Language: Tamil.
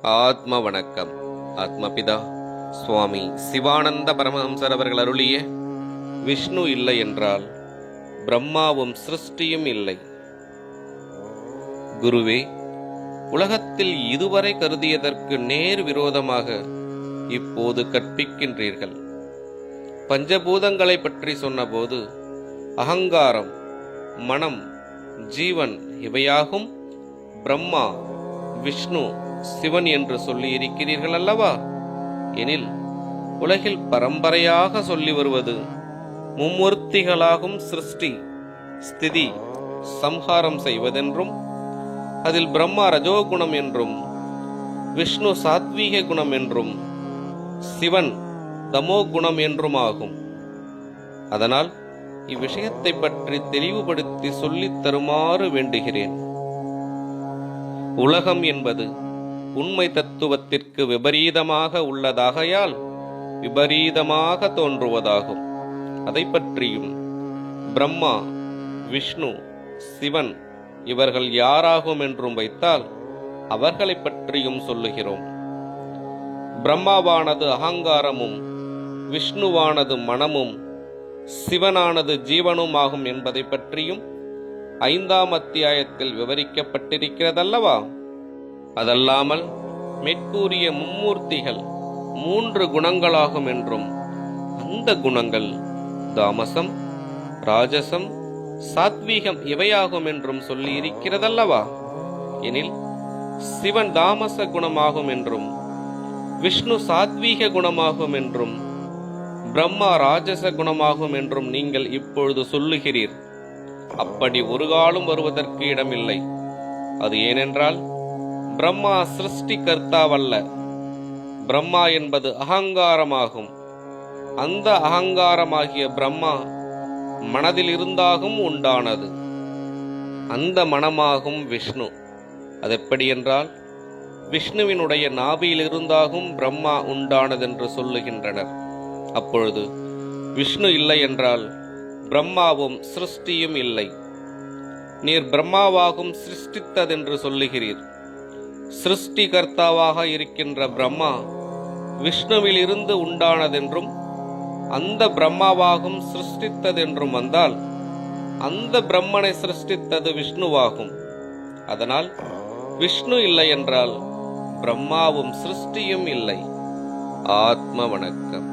ஆத்ம வணக்கம். ஆத்மபிதா சுவாமி சிவானந்த பரமஹம்சர் அவர்கள் அருளிய விஷ்ணு இல்லை என்றால் பிரம்மாவும் சிருஷ்டியும் இல்லை. குருவே, உலகத்தில் இதுவரை கருதியதற்கு நேர் விரோதமாக இப்போது கற்பிக்கின்றீர்கள். பஞ்சபூதங்களை பற்றி சொன்னபோது அகங்காரம், மனம், ஜீவன் இவையாகும் பிரம்மா, விஷ்ணு, சிவன் என்று சொல்லி இருக்கிறீர்கள் அல்லவா? எனில் உலகில் பரம்பரையாக சொல்லி வருவது மும்மூர்த்திகளாகும் சிருஷ்டி, ஸ்திதி, சம்ஹாரம் செய்வதென்றும், அதில் பிரம்மா ரஜோகுணம் என்றும், விஷ்ணு சாத்வீக குணம் என்றும், சிவன் தமோ குணம் என்றும் ஆகும். அதனால் இவ்விஷயத்தை பற்றி தெளிவுபடுத்தி சொல்லித் தருமாறு வேண்டுகிறேன். உலகம் என்பது உண்மை தத்துவத்திற்கு விபரீதமாக உள்ளதாகையால் விபரீதமாக தோன்றுவதாகும். அதை பற்றியும் பிரம்மா, விஷ்ணு, சிவன் இவர்கள் யாராகும் என்றும் வைத்தால் அவர்களை பற்றியும் சொல்லுகிறோம். பிரம்மாவானது அகங்காரமும், விஷ்ணுவானது மனமும், சிவனானது ஜீவனும் ஆகும் என்பதை பற்றியும் 5ஆம் அத்தியாயத்தில் விவரிக்கப்பட்டிருக்கிறதல்லவா? அதல்லாமல் மேற்கூறிய மும்மூர்த்திகள் 3 குணங்களாகும் என்றும், அந்த குணங்கள் தாமசம், ராஜசம், சாத்வீகம் இவையாகும் என்றும் சொல்லி இருக்கிறதல்லவா? எனில் சிவன் தாமச குணமாகும் என்றும், விஷ்ணு சாத்வீக குணமாகும் என்றும், பிரம்மா ராஜச குணமாகும் என்றும் நீங்கள் இப்பொழுது சொல்லுகிறீர். அப்படி ஒரு காலம் வருவதற்கு இடமில்லை. அது ஏனென்றால் பிரம்மா சிருஷ்டி கர்த்தாவல்ல. பிரம்மா என்பது அகங்காரமாகும். அந்த அகங்காரமாகிய பிரம்மா மனதில் இருந்தாகும் உண்டானது. அந்த மனமாகும் விஷ்ணு. அதெப்படி என்றால் விஷ்ணுவினுடைய நாபியில் இருந்தாகும் பிரம்மா உண்டானதென்று சொல்லுகின்றனர். அப்பொழுது விஷ்ணு இல்லை என்றால் பிரம்மாவும் சிருஷ்டியும் இல்லை. நீர் பிரம்மாவாகும் சிருஷ்டித்ததென்று சொல்லுகிறீர். சிருஷ்டிகர்த்தாவாக இருக்கின்ற பிரம்மா விஷ்ணுவில் இருந்து உண்டானதென்றும், அந்த பிரம்மாவாகும் சிருஷ்டித்ததென்றும் வந்தால் அந்த பிரம்மனை சிருஷ்டித்தது விஷ்ணுவாகும். அதனால் விஷ்ணு இல்லை என்றால் பிரம்மாவும் சிருஷ்டியும் இல்லை. ஆத்ம வணக்கம்.